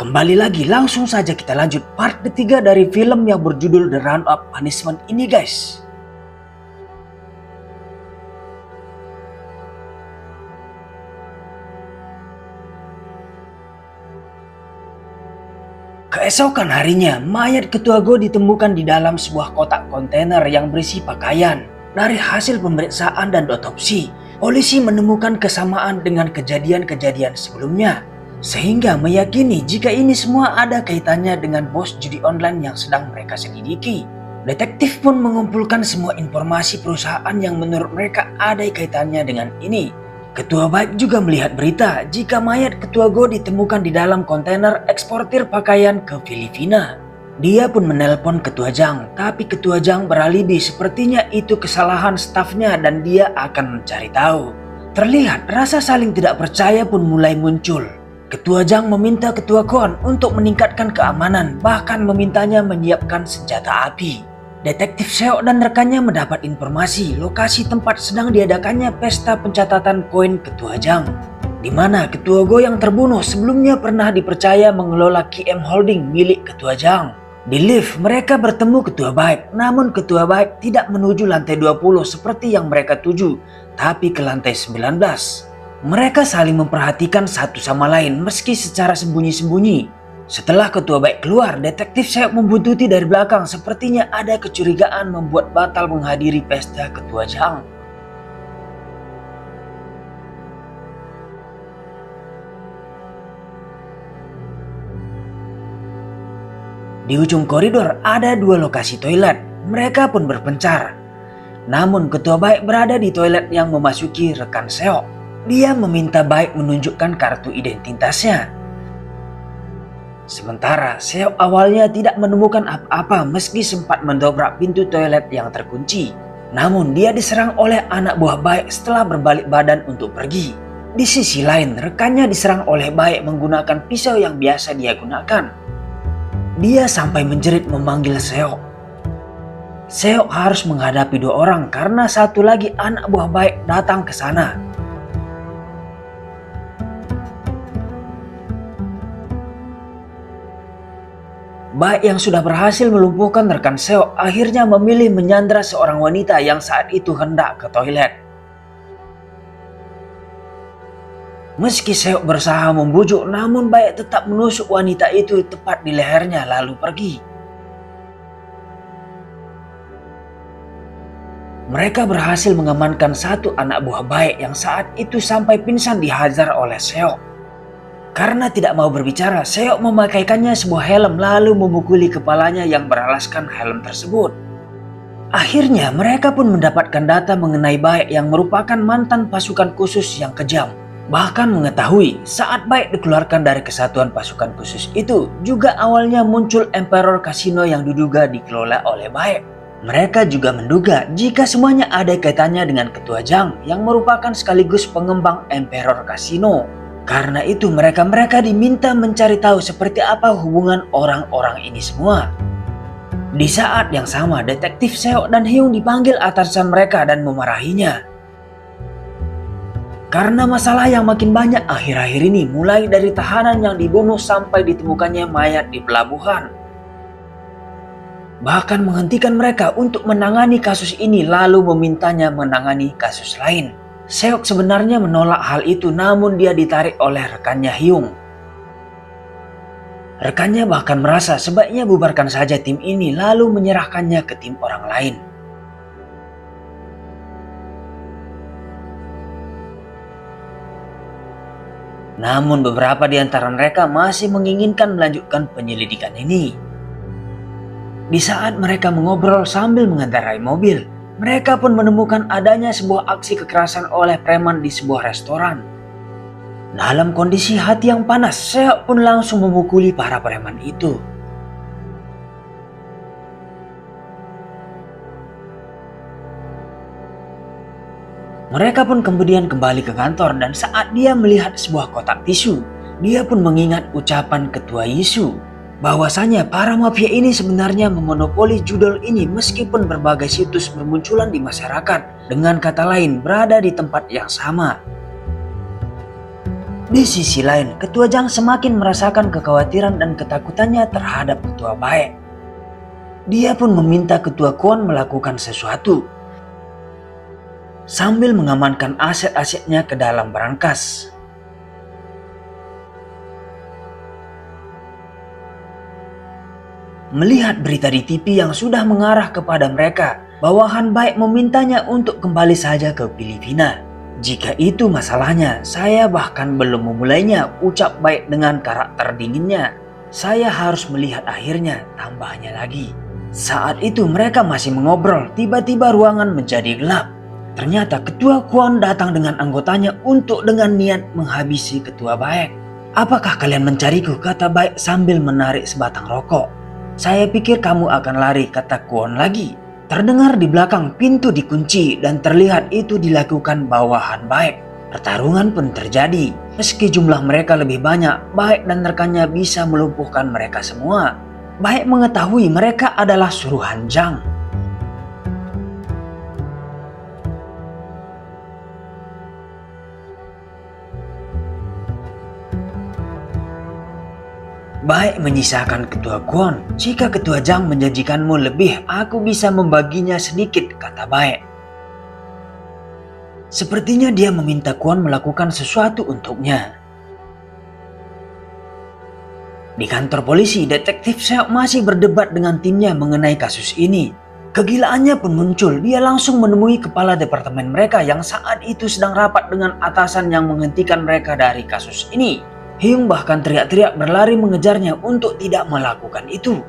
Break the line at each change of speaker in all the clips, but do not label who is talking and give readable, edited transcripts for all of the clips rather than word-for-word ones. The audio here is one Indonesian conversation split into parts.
Kembali lagi, langsung saja kita lanjut part ketiga dari film yang berjudul The Round of Punishment ini guys. Keesokan harinya, mayat Ketua Go ditemukan di dalam sebuah kotak kontainer yang berisi pakaian. Dari hasil pemeriksaan dan otopsi, polisi menemukan kesamaan dengan kejadian-kejadian sebelumnya. Sehingga meyakini jika ini semua ada kaitannya dengan bos judi online yang sedang mereka selidiki. Detektif pun mengumpulkan semua informasi perusahaan yang menurut mereka ada kaitannya dengan ini. Ketua Baik juga melihat berita jika mayat Ketua Go ditemukan di dalam kontainer eksportir pakaian ke Filipina. Dia pun menelpon Ketua Jang, tapi Ketua Jang beralibi sepertinya itu kesalahan stafnya dan dia akan mencari tahu. Terlihat rasa saling tidak percaya pun mulai muncul. Ketua Jang meminta Ketua Kon untuk meningkatkan keamanan, bahkan memintanya menyiapkan senjata api. Detektif Seok dan rekannya mendapat informasi lokasi tempat sedang diadakannya pesta pencatatan koin Ketua Jang, di mana Ketua Go yang terbunuh sebelumnya pernah dipercaya mengelola KM Holding milik Ketua Jang. Di lift mereka bertemu Ketua Baik, namun Ketua Baik tidak menuju lantai 20 seperti yang mereka tuju, tapi ke lantai 19. Mereka saling memperhatikan satu sama lain meski secara sembunyi-sembunyi. Setelah Ketua Baik keluar, detektif Seok membuntuti dari belakang, sepertinya ada kecurigaan membuat batal menghadiri pesta Ketua Jang. Di ujung koridor ada dua lokasi toilet, mereka pun berpencar. Namun Ketua Baik berada di toilet yang memasuki rekan Seok. Dia meminta Baik menunjukkan kartu identitasnya. Sementara Seok awalnya tidak menemukan apa-apa meski sempat mendobrak pintu toilet yang terkunci. Namun dia diserang oleh anak buah Baik setelah berbalik badan untuk pergi. Di sisi lain, rekannya diserang oleh Baik menggunakan pisau yang biasa dia gunakan. Dia sampai menjerit memanggil Seok. Seok harus menghadapi dua orang karena satu lagi anak buah Baik datang ke sana. Baik yang sudah berhasil melumpuhkan rekan Seok akhirnya memilih menyandra seorang wanita yang saat itu hendak ke toilet. Meski Seok berusaha membujuk, namun Baik tetap menusuk wanita itu tepat di lehernya lalu pergi. Mereka berhasil mengamankan satu anak buah Baik yang saat itu sampai pingsan dihajar oleh Seok. Karena tidak mau berbicara, Seok memakaikannya sebuah helm lalu memukuli kepalanya yang beralaskan helm tersebut. Akhirnya mereka pun mendapatkan data mengenai Baik yang merupakan mantan pasukan khusus yang kejam. Bahkan mengetahui saat Baik dikeluarkan dari kesatuan pasukan khusus itu juga awalnya muncul Emperor Casino yang diduga dikelola oleh Baik. Mereka juga menduga jika semuanya ada kaitannya dengan Ketua Jang yang merupakan sekaligus pengembang Emperor Casino. Karena itu mereka diminta mencari tahu seperti apa hubungan orang-orang ini semua. Di saat yang sama, detektif Seok dan Hyung dipanggil atasan mereka dan memarahinya. Karena masalah yang makin banyak akhir-akhir ini, mulai dari tahanan yang dibunuh sampai ditemukannya mayat di pelabuhan. Bahkan menghentikan mereka untuk menangani kasus ini lalu memintanya menangani kasus lain. Seok sebenarnya menolak hal itu, namun dia ditarik oleh rekannya Hyung. Rekannya bahkan merasa sebaiknya bubarkan saja tim ini lalu menyerahkannya ke tim orang lain. Namun beberapa di antara mereka masih menginginkan melanjutkan penyelidikan ini. Di saat mereka mengobrol sambil mengendarai mobil, mereka pun menemukan adanya sebuah aksi kekerasan oleh preman di sebuah restoran. Dalam kondisi hati yang panas, Seok pun langsung memukuli para preman itu. Mereka pun kemudian kembali ke kantor dan saat dia melihat sebuah kotak tisu, dia pun mengingat ucapan Ketua Yisu. Bahwasanya para mafia ini sebenarnya memonopoli judul ini meskipun berbagai situs bermunculan di masyarakat, dengan kata lain berada di tempat yang sama. Di sisi lain, Ketua Zhang semakin merasakan kekhawatiran dan ketakutannya terhadap Ketua Baek. Dia pun meminta Ketua Kwon melakukan sesuatu sambil mengamankan aset-asetnya ke dalam berangkas. Melihat berita di TV yang sudah mengarah kepada mereka, bawahan Baek memintanya untuk kembali saja ke Filipina. Jika itu masalahnya, saya bahkan belum memulainya, ucap Baek dengan karakter dinginnya. Saya harus melihat akhirnya, tambahnya lagi. Saat itu mereka masih mengobrol, tiba-tiba ruangan menjadi gelap. Ternyata Ketua Kwon datang dengan anggotanya untuk dengan niat menghabisi Ketua Baek. "Apakah kalian mencariku?" kata Baek sambil menarik sebatang rokok. "Saya pikir kamu akan lari," kata Kwon lagi. Terdengar di belakang pintu dikunci dan terlihat itu dilakukan bawahan Baek. Pertarungan pun terjadi. Meski jumlah mereka lebih banyak, Baek dan rekannya bisa melumpuhkan mereka semua. Baek mengetahui mereka adalah suruhan Zhang. Baek menyisakan Ketua Kwon. "Jika Ketua Zhang menjanjikanmu lebih, aku bisa membaginya sedikit," kata Baek. Sepertinya dia meminta Kwon melakukan sesuatu untuknya. Di kantor polisi, detektif Seok masih berdebat dengan timnya mengenai kasus ini. Kegilaannya pun muncul. Dia langsung menemui kepala departemen mereka yang saat itu sedang rapat dengan atasan yang menghentikan mereka dari kasus ini. Hyung bahkan teriak-teriak berlari mengejarnya untuk tidak melakukan itu.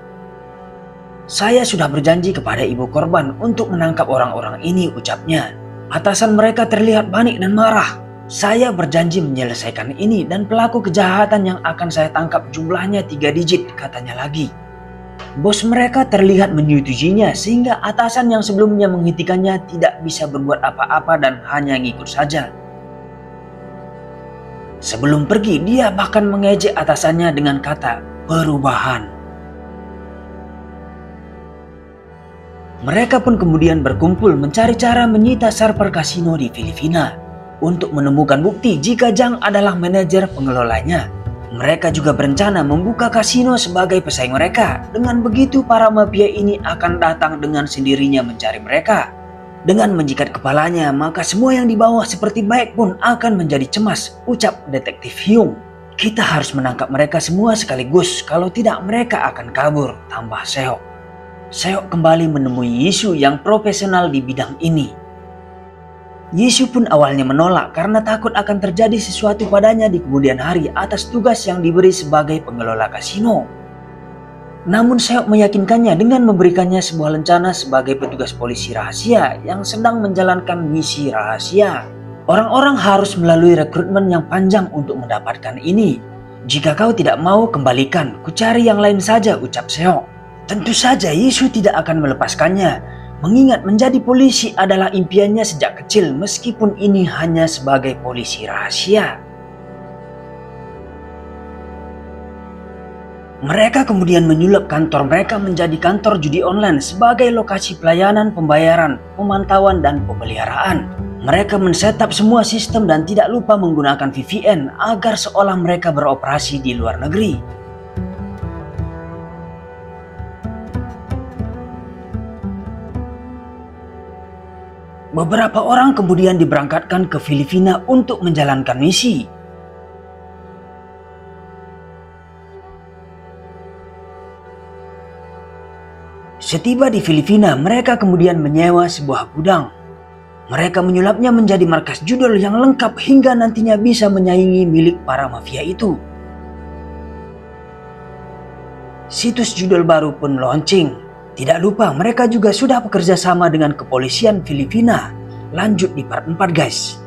"Saya sudah berjanji kepada ibu korban untuk menangkap orang-orang ini," ucapnya. Atasan mereka terlihat panik dan marah. "Saya berjanji menyelesaikan ini dan pelaku kejahatan yang akan saya tangkap jumlahnya 3 digit," katanya lagi. Bos mereka terlihat menyetujuinya sehingga atasan yang sebelumnya menghentikannya tidak bisa berbuat apa-apa dan hanya ngikut saja. Sebelum pergi, dia bahkan mengejek atasannya dengan kata perubahan. Mereka pun kemudian berkumpul mencari cara menyita server kasino di Filipina untuk menemukan bukti jika Zhang adalah manajer pengelolanya. Mereka juga berencana membuka kasino sebagai pesaing mereka. Dengan begitu para mafia ini akan datang dengan sendirinya mencari mereka. Dengan menjikat kepalanya, maka semua yang di bawah seperti Baek pun akan menjadi cemas, ucap detektif Hyung. "Kita harus menangkap mereka semua sekaligus, kalau tidak mereka akan kabur," tambah Seok. Seok kembali menemui Yisu yang profesional di bidang ini. Yisu pun awalnya menolak karena takut akan terjadi sesuatu padanya di kemudian hari atas tugas yang diberi sebagai pengelola kasino. Namun Seok meyakinkannya dengan memberikannya sebuah lencana sebagai petugas polisi rahasia yang sedang menjalankan misi rahasia. Orang-orang harus melalui rekrutmen yang panjang untuk mendapatkan ini. "Jika kau tidak mau, kembalikan, ku cari yang lain saja," ucap Seok. Tentu saja Yisu tidak akan melepaskannya, mengingat menjadi polisi adalah impiannya sejak kecil meskipun ini hanya sebagai polisi rahasia. Mereka kemudian menyulap kantor mereka menjadi kantor judi online sebagai lokasi pelayanan pembayaran, pemantauan, dan pemeliharaan. Mereka men-setup semua sistem dan tidak lupa menggunakan VPN agar seolah mereka beroperasi di luar negeri. Beberapa orang kemudian diberangkatkan ke Filipina untuk menjalankan misi. Setiba di Filipina, mereka kemudian menyewa sebuah gudang. Mereka menyulapnya menjadi markas judul yang lengkap hingga nantinya bisa menyaingi milik para mafia itu. Situs judul baru pun launching. Tidak lupa mereka juga sudah bekerja sama dengan kepolisian Filipina. Lanjut di part 4 guys.